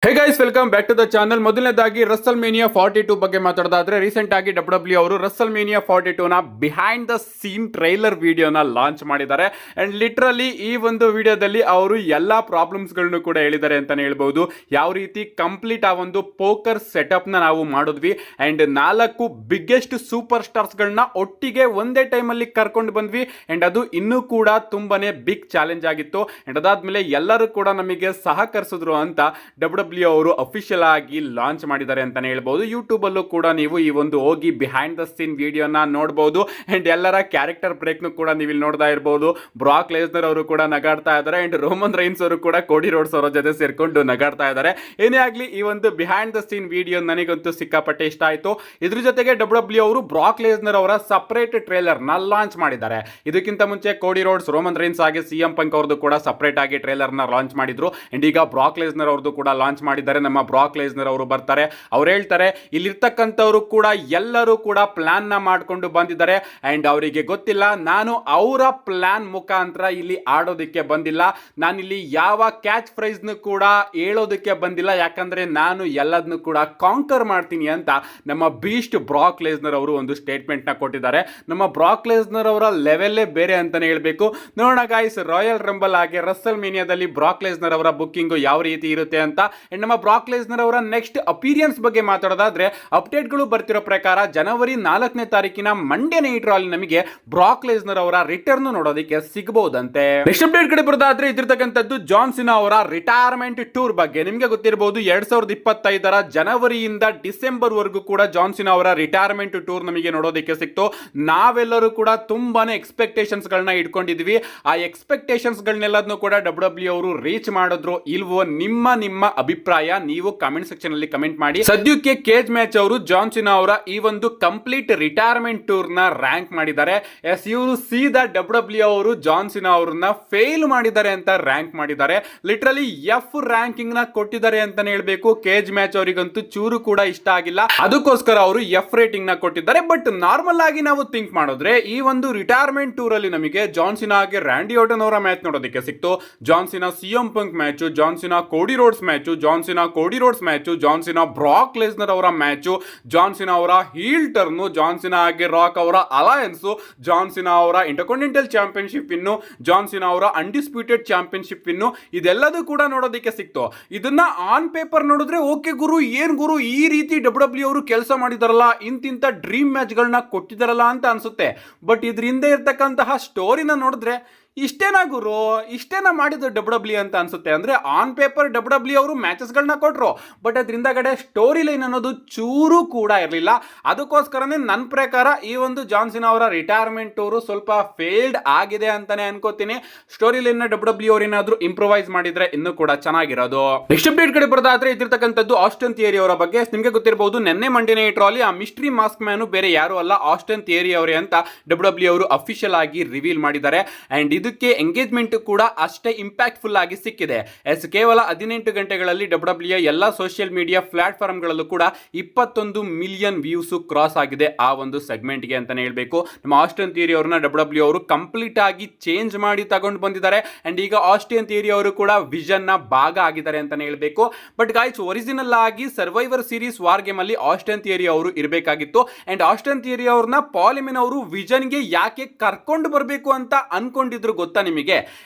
Hey guys, welcome back to the channel. ಮೊದಲನೇದಾಗಿ WrestleMania 42 ಬಗ್ಗೆ ಮಾತಾಡೋದಾದ್ರೆ, ರೀಸೆಂಟ್ ಆಗಿ ಡಬ್ಲ್ಯೂ ಅವರು ರಸಲ್ ಮೇನಿಯಾ 42 ನ ಬಿಹೈಂಡ್ ದ ಸೀನ್ ಟ್ರೈಲರ್ ವಿಡಿಯೋನ ಲಾಂಚ್ ಮಾಡಿದ್ದಾರೆ. ಅಂಡ್ ಲಿಟ್ರಲಿ ಈ ಒಂದು ವಿಡಿಯೋದಲ್ಲಿ ಅವರು ಎಲ್ಲಾ ಪ್ರಾಬ್ಲಮ್ಸ್ ಗಳನ್ನು ಕೂಡ ಹೇಳಿದ್ದಾರೆ ಅಂತಾನೆ ಹೇಳ್ಬಹುದು. ಯಾವ ರೀತಿ ಕಂಪ್ಲೀಟ್ ಆ ಒಂದು ಪೋಕರ್ ಸೆಟಪ್ ನ ನಾವು ಮಾಡಿದ್ವಿ ಅಂಡ್ 4 ಬಿಗ್ಗೆಸ್ಟ್ ಸೂಪರ್ ಸ್ಟಾರ್ಸ್ ಗಳನ್ನ ಒಟ್ಟಿಗೆ ಒಂದೇ ಟೈಮ್ ಅಲ್ಲಿ ಕರ್ಕೊಂಡು ಬಂದ್ವಿ. ಅಂಡ್ ಅದು ಇನ್ನೂ ಕೂಡ ತುಂಬಾನೇ ಬಿಗ್ ಚಾಲೆಂಜ್ ಆಗಿತ್ತು. ಅಂಡ್ ಅದಾದ್ಮೇಲೆ ಎಲ್ಲರೂ ಕೂಡ ನಮಗೆ ಸಹಕರಿಸಿದ್ರು ಅಂತ ಡಬ್ಲ್ಯೂ ಅವರು ಅಫಿಷಿಯಲ್ ಆಗಿ ಲಾಂಚ್ ಮಾಡಿದ್ದಾರೆ ಅಂತಾನೆ ಹೇಳ್ಬಹುದು. ಯೂಟ್ಯೂಬ್ ಅಲ್ಲೂ ಕೂಡ ನೀವು ಈ ಒಂದು ಹೋಗಿ ಬಿಹೈಂಡ್ ದ ಸೀನ್ ವಿಡಿಯೋನ ನೋಡಬಹುದು. ಅಂಡ್ ಎಲ್ಲರ ಕ್ಯಾರೆಕ್ಟರ್ ಬ್ರೇಕ್ ನು ಕೂಡ ನೀವು ಇಲ್ಲಿ ನೋಡ್ತಾ ಇರಬಹುದು. ಬ್ರಾಕ್ ಲೆಸ್ನರ್ ಅವರು ಕೂಡ ನಗಾಡ್ತಾ ಇದ್ದಾರೆ ಅಂಡ್ ರೋಮನ್ ರೈನ್ಸ್ ಅವರು ಕೂಡ ಕೋಡಿ ರೋಡ್ಸ್ ಅವರ ಜೊತೆ ಸೇರ್ಕೊಂಡು ನಗಾಡ್ತಾ ಇದ್ದಾರೆ. ಏನೇ ಆಗ್ಲಿ, ಈ ಒಂದು ಬಿಹೈಂಡ್ ದ ಸೀನ್ ವಿಡಿಯೋ ನನಗಂತೂ ಸಿಕ್ಕಾಪಟ್ಟೆ ಇಷ್ಟ ಆಯ್ತು. ಇದ್ರ ಜೊತೆಗೆ ಡಬ್ಲ್ಯೂ ಅವರು ಬ್ರಾಕ್ ಲೆಸ್ನರ್ ಅವರ ಸಪರೇಟ್ ಟ್ರೇಲರ್ ನ ಲಾಂಚ್ ಮಾಡಿದ್ದಾರೆ. ಇದಕ್ಕಿಂತ ಮುಂಚೆ ಕೋಡಿ ರೋಡ್ಸ್, ರೋಮನ್ ರೈನ್ಸ್ ಹಾಗೆ ಸಿಎಂ ಪಂಕ್ ಅವ್ರದ್ದು ಕೂಡ ಸಪರೇಟ್ ಆಗಿ ಟ್ರೇಲರ್ ನ ಲಾಂಚ್ ಮಾಡಿದ್ರು. ಅಂಡ್ ಈಗ ಬ್ರಾಕ್ ಲೆಸ್ನರ್ ಅವ್ರದ್ದು ಕೂಡ ಲಾಂಚ್ ಮಾಡಿದ್ದಾರೆ. ನಮ್ಮ ಬ್ರಾಕ್ ಲೆಸ್ನರ್ ಅವರು ಬರ್ತಾರೆ. ಅವ್ರು ಹೇಳ್ತಾರೆ, ಇಲ್ಲಿರ್ತಕ್ಕಂಥವ್ರು ಕೂಡ ಎಲ್ಲರೂ ಕೂಡ ಪ್ಲಾನ್ ನ ಮಾಡ್ಕೊಂಡು ಬಂದಿದ್ದಾರೆ ಅಂಡ್ ಅವರಿಗೆ ಗೊತ್ತಿಲ್ಲ ನಾನು ಅವರ ಪ್ಲಾನ್ ಮುಖಾಂತರ ಇಲ್ಲಿ ಆಡೋದಕ್ಕೆ ಬಂದಿಲ್ಲ. ನಾನಿಲ್ಲಿ ಯಾವ ಕ್ಯಾಚ್ ಪ್ರೈಸ್ ನು ಕೂಡ ಹೇಳೋದಕ್ಕೆ ಬಂದಿಲ್ಲ, ಯಾಕಂದ್ರೆ ನಾನು ಎಲ್ಲದನ್ನು ಕೂಡ ಕಾಂಕರ್ ಮಾಡ್ತೀನಿ ಅಂತ ನಮ್ಮ ಬೀಸ್ಟ್ ಬ್ರಾಕ್ ಲೆಸ್ನರ್ ಅವರು ಒಂದು ಸ್ಟೇಟ್ಮೆಂಟ್ ನ ಕೊಟ್ಟಿದ್ದಾರೆ. ನಮ್ಮ ಬ್ರಾಕ್ ಲೆಸ್ನರ್ ಅವರ ಲೆವೆಲ್ಲೇ ಬೇರೆ ಅಂತಾನೆ ಹೇಳ್ಬೇಕು. ನೋಡೋಣ ಗಾಯ್ಸ್, ರಾಯಲ್ ರಂಬಲ್ ಹಾಗೆ ರಸಲ್ ಮೇನಿಯಾದಲ್ಲಿ ಬ್ರಾಕ್ ಲೆಸ್ನರ್ ಅವರ ಬುಕ್ಕಿಂಗ್ ಯಾವ ರೀತಿ ಇರುತ್ತೆ ಅಂತ. ನಮ್ಮ ಬ್ರಾಕ್ ಲೆಸ್ನರ್ ಅವರ ನೆಕ್ಸ್ಟ್ ಅಪಿರಿಯನ್ಸ್ ಬಗ್ಗೆ ಮಾತಾಡೋದಾದ್ರೆ, ಅಪ್ಡೇಟ್ಗಳು ಬರ್ತಿರೋ ಪ್ರಕಾರ ಜನವರಿ 4ನೇ ತಾರೀಕಿನ ಮಂಡೇ ನೈಟ್ ಅಲ್ಲಿ ನಮಗೆ ಬ್ರಾಕ್ ಲೆಸ್ನರ್ ಅವರ ರಿಟರ್ನ್ ನೋಡೋದಕ್ಕೆ ಸಿಗಬಹುದಂತೆ. ನೆಕ್ಸ್ಟ್ ಅಪ್ಡೇಟ್ ಕಡೆ ಬರೋದಾದ್ರೆ, ಇದಿರ್ತಕ್ಕಂಥದ್ದು ಜಾನ್ ಸಿನಾ ಅವರ ರಿಟೈರ್ಮೆಂಟ್ ಟೂರ್ ಬಗ್ಗೆ. ನಿಮಗೆ ಗೊತ್ತಿರಬಹುದು, 2025ರ ಜನವರಿಯಿಂದ ಡಿಸೆಂಬರ್ ವರೆಗೂ ಕೂಡ ಜಾನ್ ಸಿನಾ ಅವರ ರಿಟೈರ್ಮೆಂಟ್ ಟೂರ್ ನಮಗೆ ನೋಡೋದಕ್ಕೆ ಸಿಕ್ತು. ನಾವೆಲ್ಲರೂ ಕೂಡ ತುಂಬಾನೇ ಎಕ್ಸ್ಪೆಕ್ಟೇಷನ್ಸ್ ಗಳನ್ನ ಇಟ್ಕೊಂಡಿದ್ವಿ. ಆ ಎಕ್ಸ್ಪೆಕ್ಟೇಷನ್ಸ್ ಗಳನ್ನೆಲ್ಲದನ್ನು ಕೂಡ ಡಬ್ಲ್ಯೂ ಅವರು ರೀಚ್ ಮಾಡಿದ್ರು ಇಲ್ವೋ, ನಿಮ್ಮ ಅಭಿಪ್ರಾಯ ನೀವು ಕಮೆಂಟ್ ಸೆಕ್ಷನ್ ಅಲ್ಲಿ ಕಮೆಂಟ್ ಮಾಡಿ. ಸದ್ಯಕ್ಕೆ ಕೇಜ್ ಮ್ಯಾಚ್ ಅವರು ಜಾನ್ ಸಿನಾ ಅವರ ಈ ಒಂದು ಕಂಪ್ಲೀಟ್ ರಿಟೈರ್ಮೆಂಟ್ ಟೂರ್ ನ ರ್ಯಾಂಕ್ ಮಾಡಿದ್ದಾರೆ. ಎಸ್, ಇವರು ಸೀದಾ ಡಬ್ಲ್ಯೂ ಅವರು ಜಾನ್ ಸಿನಾ ಅವರನ್ನ ಫೇಲ್ ಮಾಡಿದ್ದಾರೆ ಅಂತ ರ್ಯಾಂಕ್ ಮಾಡಿದ್ದಾರೆ. ಲಿಟರಲಿ ಎಫ್ ರ್ಯಾಂಕಿಂಗ್ ನ ಕೊಟ್ಟಿದ್ದಾರೆ ಅಂತಾನೆ ಹೇಳ್ಬೇಕು. ಕೇಜ್ ಮ್ಯಾಚ್ ಅವರಿಗಂತೂ ಚೂರು ಕೂಡ ಇಷ್ಟ ಆಗಿಲ್ಲ, ಅದಕ್ಕೋಸ್ಕರ ಅವರು ಎಫ್ ರೇಟಿಂಗ್ ನ ಕೊಟ್ಟಿದ್ದಾರೆ. ಬಟ್ ನಾರ್ಮಲ್ ಆಗಿ ನಾವು ಥಿಂಕ್ ಮಾಡಿದ್ರೆ, ಈ ಒಂದು ರಿಟೈರ್ಮೆಂಟ್ ಟೂರ್ ಅಲ್ಲಿ ನಮಗೆ ಜಾನ್ ಸಿನಾ ಹಾಗೆ ರ್ಯಾಂಡಿ ಆರ್ಟನ್ ಅವರ ಮ್ಯಾಚ್ ನೋಡೋದಕ್ಕೆ ಸಿಕ್ತು. John Cena CM Punk match, John Cena Cody Rhodes match, John Cena Cody Rhodes match, John Cena Brock Lesnar ಅವರ ಮ್ಯಾಚ್, ಜಾನ್ ಸಿನಾ ಅವರ ಹೀಲ್ ಟರ್ನ್, ಜಾನ್ ಸಿನಾ ಹಾಗೆ ರಾಕ್ ಅವರ ಅಲಯನ್ಸ್, ಜಾನ್ ಸಿನಾ ಅವರ intercontinental championship ಇನ್ನು, John Cena ಅವರ undisputed championship ಇನ್ನು, ಇದೆಲ್ಲದೂ ಕೂಡ ನೋಡೋದಕ್ಕೆ ಸಿಕ್ತು. ಇದನ್ನ ಆನ್ ಪೇಪರ್ ನೋಡಿದ್ರೆ ಓಕೆ ಗುರು, ಏನ್ ಗುರು ಈ ರೀತಿ ಡಬ್ಲ್ಯೂ ಅವರು ಕೆಲಸ ಮಾಡಿದಾರಲ್ಲ, ಇಂತಿಂತ ಡ್ರೀಮ್ ಮ್ಯಾಚ್ ಗಳನ್ನ ಕೊಟ್ಟಿದಾರಲ್ಲ ಅಂತ ಅನ್ಸುತ್ತೆ. ಬಟ್ ಇದ್ರ ಹಿಂದೆ ಇರ್ತಕ್ಕಂತಹ ಸ್ಟೋರಿನ ನೋಡಿದ್ರೆ ಇಷ್ಟೇನಾ ಗುರು, ಇಷ್ಟೇನಾ ಮಾಡಿದ್ರು ಡಬ್ಲ್ಯೂ ಅಂತ ಅನ್ಸುತ್ತೆ. ಅಂದ್ರೆ ಆನ್ ಪೇಪರ್ ಡಬ್ಲ್ಯೂ ಅವರು ಮ್ಯಾಚಸ್ ಗಳನ್ನ ಕೊಟ್ರು, ಬಟ್ ಅದರಿಂದಗಡೆ ಸ್ಟೋರಿ ಲೈನ್ ಅನ್ನೋದು ಚೂರು ಕೂಡ ಇರಲಿಲ್ಲ. ಅದಕ್ಕೋಸ್ಕರನೇ ನನ್ನ ಪ್ರಕಾರ ಈ ಒಂದು ಜಾನ್ ಸಿನಾ ಅವರ ರಿಟೈರ್ಮೆಂಟ್ ಟೂರ್ ಸ್ವಲ್ಪ ಫೇಲ್ಡ್ ಆಗಿದೆ ಅಂತಾನೆ ಅನ್ಕೋತೀನಿ. ಸ್ಟೋರಿ ಲೈನ್ ನ ಡಬ್ಲ್ಯೂ ಅವರು ಏನಾದ್ರು ಇಂಪ್ರೂವೈಸ್ ಮಾಡಿದ್ರೆ ಇನ್ನೂ ಕೂಡ ಚೆನ್ನಾಗಿರೋದು. ನೆಕ್ಸ್ಟ್ ಅಪ್ಡೇಟ್ ಕಡೆ ಬರೋದಾದ್ರೆ, ಇದಿರ್ತಕ್ಕಂಥದ್ದು ಆಸ್ಟನ್ ಥಿಯರಿ ಅವರ ಬಗ್ಗೆ. ನಿಮಗೆ ಗೊತ್ತಿರಬಹುದು, ನೆನ್ನೆ ಮಂಡೇ ನೈಟ್ ಅಲ್ಲಿ ಆ ಮಿಸ್ಟ್ರಿ ಮಾಸ್ಕ್ ಮ್ಯಾನ್ ಬೇರೆ ಯಾರು ಅಲ್ಲ, ಆಸ್ಟನ್ ಥಿಯರಿ ಅವರೇ ಅಂತ ಡಬ್ಲ್ಯೂ ಅವರು ಅಫಿಷಿಯಲ್ ಆಗಿ ರಿವೀಲ್ ಮಾಡಿದ್ದಾರೆ. ಅಂಡ್ ಇದಕ್ಕೆ ಎಂಗೇಜ್ಮೆಂಟ್ ಕೂಡ ಅಷ್ಟೇ ಇಂಪ್ಯಾಕ್ಟ್ಫುಲ್ ಆಗಿ ಸಿಕ್ಕಿದೆ. ಎಸ್, ಕೇವಲ 18 ಗಂಟೆಗಳಲ್ಲಿ ಡಬ್ಲ್ಯೂ ಎಲ್ಲ ಸೋಷಿಯಲ್ ಮೀಡಿಯಾ ಪ್ಲಾಟ್ಫಾರ್ಮ್ ಗಳಲ್ಲೂ ಕೂಡ 21 ಮಿಲಿಯನ್ ವ್ಯೂಸ್ ಕ್ರಾಸ್ ಆಗಿದೆ ಆ ಒಂದು ಸೆಗ್ಮೆಂಟ್ ಗೆ ಅಂತಾನೆ ಹೇಳ್ಬೇಕು. ನಮ್ಮ ಆಸ್ಟನ್ ಥಿಯರಿ ಅವರನ್ನ ಡಬ್ಲ್ಯೂ ಅವರು ಕಂಪ್ಲೀಟ್ ಆಗಿ ಚೇಂಜ್ ಮಾಡಿ ತಗೊಂಡು ಬಂದಿದ್ದಾರೆ. ಅಂಡ್ ಈಗ ಆಸ್ಟನ್ ಥಿಯರಿ ಅವರು ಕೂಡ ವಿಷನ್ ನ ಭಾಗ ಆಗಿದ್ದಾರೆ ಅಂತಾನೆ ಹೇಳ್ಬೇಕು. ಬಟ್ ಗಾಯ್ಸ್, ಒರಿಜಿನಲ್ ಆಗಿ ಸರ್ವೈವರ್ ಸೀರೀಸ್ ವಾರ್ ಗೇಮ್ ಅಲ್ಲಿ ಆಸ್ಟನ್ ಥಿಯರಿ ಅವರು ಇರಬೇಕಾಗಿತ್ತು. ಅಂಡ್ ಆಸ್ಟನ್ ಥಿಯರಿ ಅವ್ರನ್ನ ಪಾಲಿಮಿನ್ ಅವರು ವಿಷನ್ ಗೆ ಯಾಕೆ ಕರ್ಕೊಂಡು ಬರಬೇಕು ಅಂತ ಅನ್ಕೊಂಡಿದ್ರು ಗೊತ್ತಾ ನಿಮಗೆ?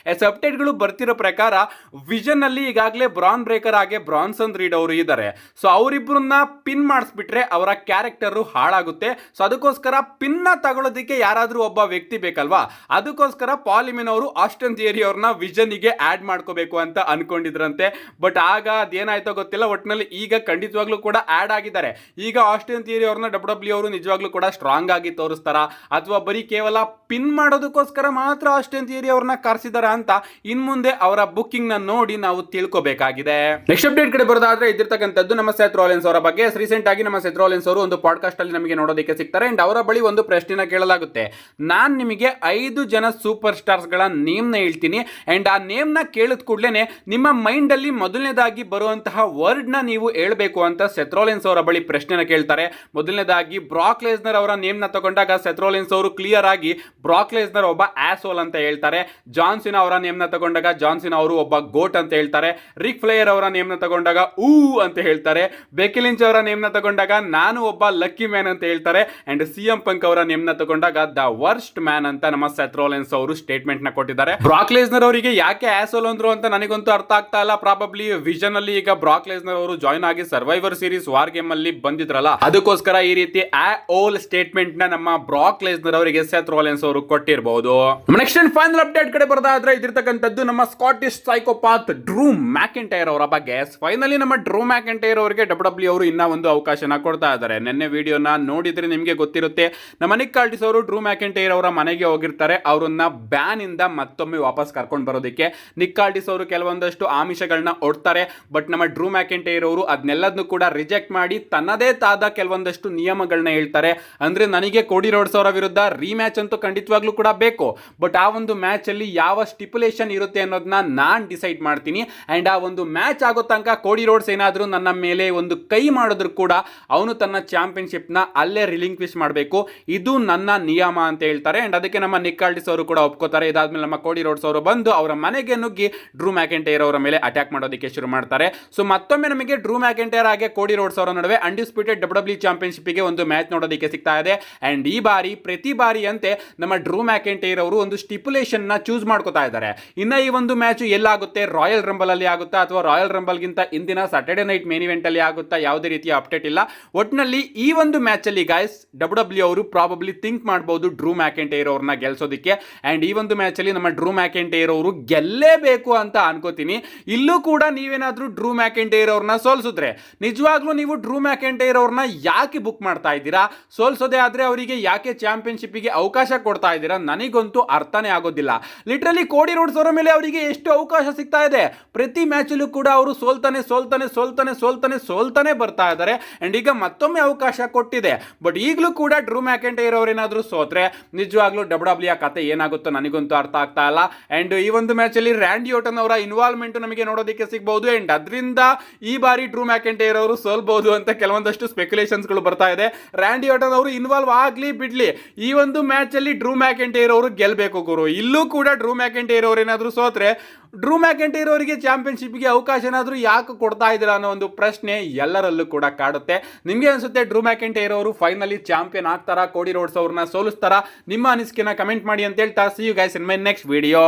ಅಪ್ಡೇಟ್ ಗಳು ಬರ್ತಿರೋ ಪ್ರಕಾರ ವಿಷನ್ ಅಲ್ಲಿ ಈಗಾಗಲೇ ಬ್ರಾನ್ ಬ್ರೇಕರ್ ಹಾಗೆ ಬ್ರಾನ್ಸನ್ ರೀಡ್ ಅವರು ಇದ್ದಾರೆ. ಸೊ ಅವರಿಬ್ಬರನ್ನ ಪಿನ್ ಮಾಡಿಸ್ಬಿಟ್ರೆ ಅವರ ಕ್ಯಾರೆಕ್ಟರ್ ಹಾಳಾಗುತ್ತೆ. ಸೊ ಅದಕ್ಕೋಸ್ಕರ ಪಿನ್ ನ ತಗೊಳ್ಳೋದಕ್ಕೆ ಯಾರಾದ್ರೂ ಒಬ್ಬ ವ್ಯಕ್ತಿ ಬೇಕಲ್ವಾ, ಅದಕ್ಕೋಸ್ಕರ ಪಾಲಿಮಿನ್ ಅವರು ಆಸ್ಟನ್ ಥಿಯರಿ ಅವ್ರನ್ನ ವಿಷನ್ ಗೆ ಆಡ್ ಮಾಡ್ಕೋಬೇಕು ಅಂತ ಅನ್ಕೊಂಡಿದ್ರಂತೆ. ಬಟ್ ಆಗ ಅದೇನಾಯ್ತೋ ಗೊತ್ತಿಲ್ಲ, ಒಟ್ಟಿನಲ್ಲಿ ಈಗ ಖಂಡಿತವಾಗ್ಲೂ ಕೂಡ ಆಡ್ ಆಗಿದ್ದಾರೆ. ಈಗ ಆಸ್ಟನ್ ಥಿಯರಿ ಅವ್ರನ್ನ ಡಬ್ಲ್ಯೂ ಅವರು ನಿಜವಾಗ್ಲೂ ಕೂಡ ಸ್ಟ್ರಾಂಗ್ ಆಗಿ ತೋರಿಸ್ತಾರ, ಅಥವಾ ಬರೀ ಕೇವಲ ಪಿನ್ ಮಾಡೋದಕ್ಕೋಸ್ಕರ ಮಾತ್ರ ಆಸ್ಟನ್ ಥಿಯರಿ ಅವ್ರನ್ನ ಕರೆಸಿದಾರ ಅಂತ ಇನ್ ಮುಂದೆ ಅವರ ಬುಕ್ಕಿಂಗ್ ನ ನೋಡಿ ನಾವು ತಿಳ್ಕೋಬೇಕಾಗಿದೆ. ನೆಕ್ಸ್ಟ್ ಅಪ್ಡೇಟ್ ಕಡೆ ಬರೋದಾದ್ರೆ, ಇದ್ದಿರ್ತಕ್ಕಂಥದ್ದು ನಮ್ಮ ಸೆತ್ ರಾಲಿನ್ಸ್ ಅವರ ಬಗ್ಗೆ. ರೀಸೆಂಟ್ ಆಗಿ ನಮ್ಮ ಸೆತ್ ರಾಲಿನ್ಸ್ ಅವರು ಒಂದು ಪಾಡ್ಕಾಸ್ಟ್ ಅಲ್ಲಿ ನಮಗೆ ನೋಡೋದಕ್ಕೆ ಸಿಗ್ತಾರೆ. ಅಂಡ್ ಅವರ ಬಳಿ ಒಂದು ಪ್ರಶ್ನೆನ ಕೇಳಲಾಗುತ್ತೆ. ನಾನ್ ನಿಮಗೆ 5 ಜನ ಸೂಪರ್ ಸ್ಟಾರ್ಸ್ ಗಳ ನೇಮ್ ನ ಹೇಳ್ತೀನಿ, ಅಂಡ್ ಆ ನೇಮ್ ನ ಕೇಳಿದ ಕೂಡಲೇ ನಿಮ್ಮ ಮೈಂಡ್ ಅಲ್ಲಿ ಮೊದಲನೇದಾಗಿ ಬರುವಂತಹ ವರ್ಡ್ ನ ನೀವು ಹೇಳ್ಬೇಕು ಅಂತ ಸೆತ್ ರಾಲಿನ್ಸ್ ಅವರ ಬಳಿ ಪ್ರಶ್ನೆನ ಕೇಳ್ತಾರೆ. ಮೊದಲನೇದಾಗಿ ಬ್ರಾಕ್ ಲೆಸ್ನರ್ ಅವರ ನೇಮ್ ನ ತಗೊಂಡಾಗ ಸೆತ್ ರಾಲಿನ್ಸ್ ಅವರು ಕ್ಲಿಯರ್ ಆಗಿ ಬ್ರಾಕ್ ಲೆಸ್ನರ್ ಒಬ್ಬ ಆಸೋಲ್ ಅಂತ ಹೇಳ್ತಾರೆ. ಹೇಳ್ತಾರೆ. ಜಾನ್ ಸಿನಾ ಅವರ ನೇಮ್ನ ತಗೊಂಡಾಗ ಜಾನ್ ಸಿನಾ ಅವರು ಒಬ್ಬ ಗೋಟ್ ಅಂತ ಹೇಳ್ತಾರೆ. ರಿಕ್ ಫ್ಲೇಯರ್ ಅವರ ನೇಮ್ನ ತಗೊಂಡಾಗ ಊ ಅಂತ ಹೇಳ್ತಾರೆ. ಬೆಕಿ ಲಿಂಚ್ ಅವರ ನೇಮ್ನ ತಗೊಂಡಾಗ ನಾನು ಒಬ್ಬ ಲಕ್ಕಿ ಮ್ಯಾನ್ ಅಂತ ಹೇಳ್ತಾರೆ. ಅಂಡ್ CM ಪಂಕ್ ಅವರ ನೇಮ್ನ ತಗೊಂಡಾಗ ದ ವರ್ಸ್ಟ್ ಮ್ಯಾನ್ ಅಂತ ನಮ್ಮ ಸೆತ್ ರೋಲೆನ್ಸ್ ಅವರು ಸ್ಟೇಟ್ಮೆಂಟ್ ನ ಕೊಟ್ಟಿದ್ದಾರೆ. ಬ್ರಾಕ್ ಲೆಸ್ನರ್ ಅವರಿಗೆ ಯಾಕೆ ಆಸೋಲ್ ಅಂದ್ರು ಅಂತ ನನಗಂತೂ ಅರ್ಥ ಆಗ್ತಾ ಇಲ್ಲ. ಪ್ರಾಬಬ್ಲಿ ವಿಷನ್ ಅಲ್ಲಿ ಈಗ ಬ್ರಾಕ್ ಲೆಸ್ನರ್ ಅವರು ಜಾಯ್ನ್ ಆಗಿ ಸರ್ವೈವರ್ ಸೀರೀಸ್ ವಾರ್ ಗೇಮ್ ಅಲ್ಲಿ ಬಂದಿದ್ರಲ್ಲ, ಅದಕ್ಕೋಸ್ಕರ ಈ ರೀತಿ ಓಲ್ ಸ್ಟೇಟ್ಮೆಂಟ್ ನ ನಮ್ಮ ಬ್ರಾಕ್ ಲೆಸ್ನರ್ ಅವರಿಗೆ ಸೆತ್ ರೋಲೆನ್ಸ್ ಅವರು ಕೊಟ್ಟಿರಬಹುದು. ನೆಕ್ಸ್ಟ್ ಅಂಡ್ ಫೈನಲ್ ಅಪ್ಡೇಟ್ ಕಡೆ ಬರೋದಾದ್ರೆ ಇದಿರ್ತಕ್ಕಂಥದ್ದು ನಮ್ಮ ಸ್ಕಾಟಿಷ್ ಸೈಕೋಪಾತ್ ಡ್ರೂ ಮ್ಯಾಕೆಂಟೈರ್ ಅವರ ಬಗ್ಗೆ. ಫೈನಲಿ ನಮ್ಮ ಡ್ರೂ ಮ್ಯಾಕೆಂಟೈರ್ ಅವರಿಗೆ WWE ಅವರು ಇನ್ನ ಒಂದು ಅವಕಾಶನ ಕೊಡ್ತಾ ಇದ್ದಾರೆ. ನಿನ್ನೆ ವಿಡಿಯೋನ ನೋಡಿದ್ರೆ ನಿಮಗೆ ಗೊತ್ತಿರುತ್ತೆ, ನಮ್ಮ ನಿಕ್ ಆಲ್ಟಿಸ್ ಅವರು ಡ್ರೂ ಮ್ಯಾಕೆಂಟೈರ್ ಅವರ ಮನೆಗೆ ಹೋಗಿರ್ತಾರೆ. ಅವರನ್ನ ಬ್ಯಾನ್ ಇಂದ ಮತ್ತೊಮ್ಮೆ ವಾಪಸ್ ಕರ್ಕೊಂಡು ಬರೋದಕ್ಕೆ ನಿಕ್ ಆಲ್ಟಿಸ್ ಅವರು ಕೆಲವೊಂದಷ್ಟು ಆಮಿಷಗಳನ್ನ ಒಡ್ತಾರೆ. ಬಟ್ ನಮ್ಮ ಡ್ರೂ ಮ್ಯಾಕೆಂಟೈರ್ ಅವರು ಅದನ್ನೆಲ್ಲದನ್ನು ಕೂಡ ರಿಜೆಕ್ಟ್ ಮಾಡಿ ತನ್ನದೇ ತಾದ ಕೆಲವೊಂದಷ್ಟು ನಿಯಮಗಳನ್ನ ಹೇಳ್ತಾರೆ. ಅಂದ್ರೆ ನನಗೆ ಕೋಡಿ ರೋಡ್ಸ್ ಅವರ ವಿರುದ್ಧ ರೀಮ್ಯಾಚ್ ಅಂತೂ ಖಂಡಿತವಾಗ್ಲೂ ಕೂಡ ಬೇಕು, ಬಟ್ ಆ ಒಂದು ಮ್ಯಾಚ್ ಅಲ್ಲಿ ಯಾವ ಸ್ಟಿಪ್ಯುಲೇಷನ್ ಇರುತ್ತೆ ಅನ್ನೋದನ್ನ ನಾನ್ ಡಿಸೈಡ್ ಮಾಡ್ತೀನಿ. ಅಂಡ್ ಆ ಒಂದು ಮ್ಯಾಚ್ ಆಗೋ ತನಕ ಕೋಡಿ ರೋಡ್ಸ್ ಏನಾದ್ರೂ ನನ್ನ ಮೇಲೆ ಒಂದು ಕೈ ಮಾಡಿದ್ರು ಕೂಡ ಅವನು ತನ್ನ ಚಾಂಪಿಯನ್ಶಿಪ್ ನ ಅಲ್ಲೇ ರಿಲಿಂಕ್ವಿಶ್ ಮಾಡಬೇಕು, ಇದು ನನ್ನ ನಿಯಮ ಅಂತ ಹೇಳ್ತಾರೆ. ಅಂಡ್ ಅದಕ್ಕೆ ನಮ್ಮ ನಿಕ್ ಆಲ್ಟಿಸ್ ಅವರು ಕೂಡ ಒಪ್ಕೋತಾರೆ. ಇದಾದ್ಮೇಲೆ ನಮ್ಮ ಕೋಡಿ ರೋಡ್ಸ್ ಅವರು ಬಂದು ಅವರ ಮನೆಗೆ ನುಗ್ಗಿ ಡ್ರೂ ಮ್ಯಾಕೆಂಟೈರ್ ಅವರ ಮೇಲೆ ಅಟ್ಯಾಕ್ ಮಾಡೋದಕ್ಕೆ ಶುರು ಮಾಡ್ತಾರೆ. ಸೊ ಮತ್ತೊಮ್ಮೆ ನಮಗೆ ಡ್ರೂ ಮ್ಯಾಕೆಂಟೈರ್ ಹಾಗೆ ಕೋಡಿ ರೋಡ್ಸ್ ಅವರ ನಡುವೆ ಅನ್ಡಿಸ್ಪ್ಯೂಟೆಡ್ WWE ಚಾಂಪಿಯನ್ಶಿಪ್ ಗೆ ಒಂದು ಮ್ಯಾಚ್ ನೋಡೋದಕ್ಕೆ ಸಿಗ್ತಾ ಇದೆ. ಅಂಡ್ ಈ ಬಾರಿ ಪ್ರತಿ ಬಾರಿ ಅಂತೆ ನಮ್ಮ ಡ್ರೂ ಮ್ಯಾಕೆಂಟೈರ್ ಅವರು ಒಂದು ಸ್ಟಿಪ್ಯುಲೇಷನ್ ನ ಚೂಸ್ ಮಾಡ್ಕೋತಾ ಇದ್ದಾರೆ. ಇನ್ನ ಈ ಒಂದು ಮ್ಯಾಚ್ ಎಲ್ಲಾಗುತ್ತೆ, ರಾಯಲ್ ರಂಬಲ್ ಅಲ್ಲಿ ಆಗುತ್ತಾ ಅಥವಾ ರಾಯಲ್ ರಂಬಲ್ ಗಿಂತ ಇಂದಿನ ಸ್ಯಾಟರ್ಡೆ ನೈಟ್ ಮೇನ್ ಇವೆಂಟ್ ಅಲ್ಲಿ ಆಗುತ್ತಾ, ಯಾವುದೇ ರೀತಿಯ ಅಪ್ಡೇಟ್ ಇಲ್ಲ. ಒಟ್ಟಿನಲ್ಲಿ ಈ ಒಂದು ಮ್ಯಾಚ್ ಅಲ್ಲಿ ಗೈಸ್ WWE ಅವರು ಪ್ರಾಬಬ್ಲಿ ಥಿಂಕ್ ಮಾಡಬಹುದು ಡ್ರೂ ಮ್ಯಾಕೆಂಟೈರ್ ಅವ್ರನ್ನ ಗೆಲ್ಸೋದಕ್ಕೆ. ಅಂಡ್ ಈ ಒಂದು ಮ್ಯಾಚ್ ಅಲ್ಲಿ ನಮ್ಮ ಡ್ರೂ ಮ್ಯಾಕೆಂಟೈರ್ ಅವರು ಗೆಲ್ಲೇಬೇಕು ಅಂತ ಅನ್ಕೋತೀನಿ. ಇಲ್ಲೂ ಕೂಡ ನೀವೇನಾದ್ರೂ ಡ್ರೂ ಮ್ಯಾಕೆಂಟೈರ್ ಅವ್ರನ್ನ ಸೋಲ್ಸಿದ್ರೆ ನಿಜವಾಗ್ಲೂ ನೀವು ಡ್ರೂ ಮ್ಯಾಕೆಂಟೈರ್ ಅವ್ರನ್ನ ಯಾಕೆ ಬುಕ್ ಮಾಡ್ತಾ ಇದ್ದೀರಾ? ಸೋಲ್ಸೋದೇ ಆದ್ರೆ ಅವರಿಗೆ ಯಾಕೆ ಚಾಂಪಿಯನ್ಶಿಪ್ ಗೆ ಅವಕಾಶ ಕೊಡ್ತಾ ಇದ್ದೀರಾ? ನನಗಂತೂ ಅರ್ಥನೇ ಆಗೋದಿಲ್ಲ. ಲಿಟರಲಿ ಕೋಡಿ ರೋಡ್ಸ್ ಅವರ ಮೇಲೆ ಅವರಿಗೆ ಎಷ್ಟು ಅವಕಾಶ ಸಿಗ್ತಾ ಇದೆ. ಪ್ರತಿ ಮ್ಯಾಚ್ ಅಲ್ಲೂ ಕೂಡ ಅವರು ಸೋಲ್ತಾನೆ ಬರ್ತಾ ಇದ್ದಾರೆ. ಅಂಡ್ ಈಗ ಮತ್ತೊಮ್ಮೆ ಅವಕಾಶ ಕೊಟ್ಟಿದೆ. ಬಟ್ ಈಗಲೂ ಕೂಡ ಡ್ರೂ ಮ್ಯಾಕೆಂಟೈರ್ ಅವರೇನಾದ್ರೂ ಸೋತ್ರೆ ನಿಜವಾಗ್ಲೂ WWE ಕತೆ ಏನಾಗುತ್ತೋ ನನಗಂತೂ ಅರ್ಥ ಆಗ್ತಾ ಇಲ್ಲ. ಅಂಡ್ ಈ ಒಂದು ಮ್ಯಾಚ್ ಅಲ್ಲಿ ರ್ಯಾಂಡಿ ಓಟನ್ ಅವರ ಇನ್ವಾಲ್ವ್ಮೆಂಟ್ ನಮಗೆ ನೋಡೋದಕ್ಕೆ ಸಿಗಬಹುದು. ಅಂಡ್ ಅದರಿಂದ ಈ ಬಾರಿ ಡ್ರೂ ಮ್ಯಾಕೆಂಟೈರ್ ಅವರು ಸೋಲ್ಬಹುದು ಅಂತ ಕೆಲವೊಂದಷ್ಟು ಸ್ಪೆಕ್ಯುಲೇಷನ್ಸ್ ಗಳು ಬರ್ತಾ ಇದೆ. ರ್ಯಾಂಡಿ ಓಟನ್ ಅವರು ಇನ್ವಾಲ್ವ್ ಆಗ್ಲಿ ಬಿಡ್ಲಿ, ಈ ಒಂದು ಮ್ಯಾಚ್ ಅಲ್ಲಿ ಡ್ರೂ ಮ್ಯಾಕೆಂಟೈರ್ ಅವರು ಗೆಲ್ಬೇಕು ಗುರು. ಇಲ್ಲೂ ಕೂಡ ಡ್ರೂ ಮ್ಯಾಕೆಂಟೈರ್ ಅವರು ಏನಾದ್ರೂ ಸೋತ್ರೆ ಡ್ರೂ ಮ್ಯಾಕೆಂಟೈರ್ ಅವರಿಗೆ ಚಾಂಪಿಯನ್ಶಿಪ್ಗೆ ಅವಕಾಶ ಏನಾದರೂ ಯಾಕೆ ಕೊಡ್ತಾ ಇದ್ದೀರಾ ಅನ್ನೋ ಒಂದು ಪ್ರಶ್ನೆ ಎಲ್ಲರಲ್ಲೂ ಕೂಡ ಕಾಡುತ್ತೆ. ನಿಮಗೆ ಅನ್ಸುತ್ತೆ ಡ್ರೂ ಮ್ಯಾಕೆಂಟೈರ್ ಅವರು ಫೈನಲಿ ಚಾಂಪಿಯನ್ ಆಗ್ತಾರಾ, ಕೋಡಿ ರೋಡ್ಸ್ ಅವ್ರನ್ನ ಸೋಲಿಸ್ತಾರಾ? ನಿಮ್ಮ ಅನಿಸಿಕೆನ ಕಮೆಂಟ್ ಮಾಡಿ ಅಂತ ಹೇಳ್ತಾ see you guys in my next video.